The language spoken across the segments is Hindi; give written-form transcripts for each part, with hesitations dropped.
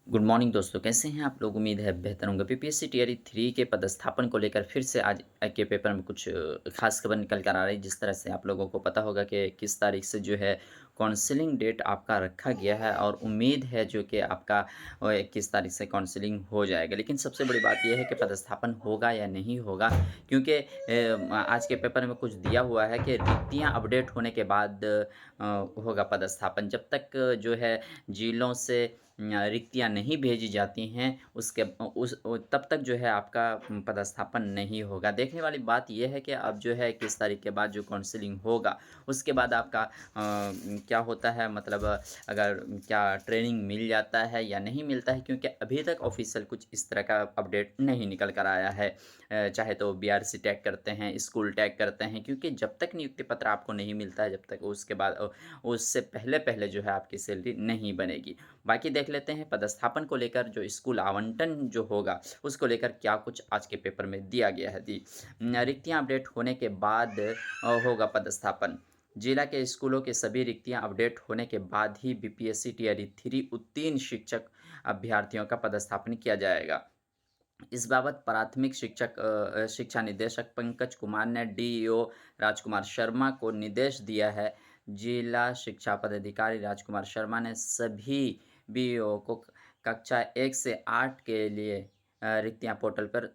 गुड मॉर्निंग दोस्तों, कैसे हैं आप लोग? उम्मीद है बेहतर होंगे। पीपीएससी टियर 3 के पदस्थापन को लेकर फिर से आज के पेपर में कुछ खास खबर निकल कर आ रही है। जिस तरह से आप लोगों को पता होगा कि किस तारीख से जो है काउंसलिंग डेट आपका रखा गया है और उम्मीद है जो कि आपका 21 तारीख से काउंसलिंग हो जाएगा। लेकिन सबसे बड़ी बात यह है कि पदस्थापन होगा या नहीं होगा, क्योंकि आज के पेपर में कुछ दिया हुआ है कि रिक्तियाँ अपडेट होने के बाद होगा पदस्थापन। जब तक जो है जिलों से रिक्तियाँ नहीं भेजी जाती हैं, उसके तब तक जो है आपका पदस्थापन नहीं होगा। देखने वाली बात ये है कि अब जो है 21 तारीख के बाद जो काउंसलिंग होगा, उसके बाद आपका क्या होता है, मतलब अगर क्या ट्रेनिंग मिल जाता है या नहीं मिलता है, क्योंकि अभी तक ऑफ़िशियल कुछ इस तरह का अपडेट नहीं निकल कर आया है। चाहे तो बीआरसी टैग करते हैं, स्कूल टैग करते हैं, क्योंकि जब तक नियुक्ति पत्र आपको नहीं मिलता है, जब तक उसके बाद उससे पहले-पहले जो है आपकी सैलरी नहीं बनेगी। बाकी देख लेते हैं पदस्थापन को लेकर जो स्कूल आवंटन जो होगा, उसको लेकर क्या कुछ आज के पेपर में दिया गया है। रिक्तियाँ अपडेट होने के बाद होगा पदस्थापन। जिला के स्कूलों के सभी रिक्तियाँ अपडेट होने के बाद ही बीपीएससी टियर 3 उत्तीर्ण शिक्षक अभ्यर्थियों का पदस्थापन किया जाएगा। इस बाबत प्राथमिक शिक्षा निदेशक पंकज कुमार ने डीईओ राजकुमार शर्मा को निर्देश दिया है। जिला शिक्षा पदाधिकारी राजकुमार शर्मा ने सभी बीईओ को कक्षा 1 से 8 के लिए रिक्तियाँ पोर्टल पर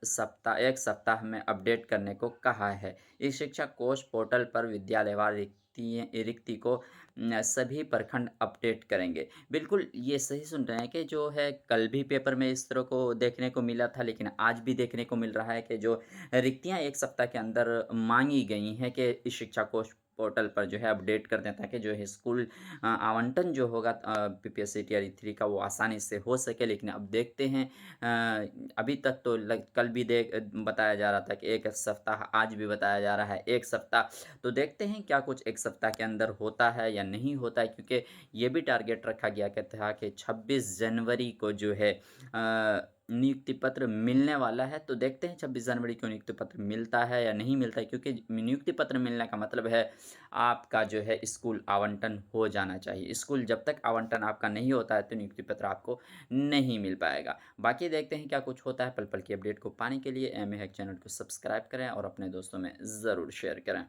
1 सप्ताह में अपडेट करने को कहा है। इस शिक्षा कोष पोर्टल पर विद्यालयवार रिक्ति को सभी प्रखंड अपडेट करेंगे। बिल्कुल, ये सही सुन रहे हैं कि जो है कल भी पेपर में इस तरह को देखने को मिला था, लेकिन आज भी देखने को मिल रहा है कि जो रिक्तियाँ 1 सप्ताह के अंदर माँगी गई हैं कि इस शिक्षा कोष पोर्टल पर जो है अपडेट कर दें, ताकि जो है स्कूल आवंटन जो होगा पीपीएससी टियर 3 का वो आसानी से हो सके। लेकिन अब देखते हैं, अभी तक तो कल भी बताया जा रहा था कि 1 सप्ताह, आज भी बताया जा रहा है 1 सप्ताह। तो देखते हैं क्या कुछ 1 सप्ताह के अंदर होता है या नहीं होता है, क्योंकि ये भी टारगेट रखा गया कि था कि 26 जनवरी को जो है नियुक्ति पत्र मिलने वाला है। तो देखते हैं 26 जनवरी को नियुक्ति पत्र मिलता है या नहीं मिलता है, क्योंकि नियुक्ति पत्र मिलने का मतलब है आपका जो है स्कूल आवंटन हो जाना चाहिए। स्कूल जब तक आवंटन आपका नहीं होता है, तो नियुक्ति पत्र आपको नहीं मिल पाएगा। बाकी देखते हैं क्या कुछ होता है। पल-पल की अपडेट को पाने के लिए एम ए हैक चैनल को सब्सक्राइब करें और अपने दोस्तों में ज़रूर शेयर करें।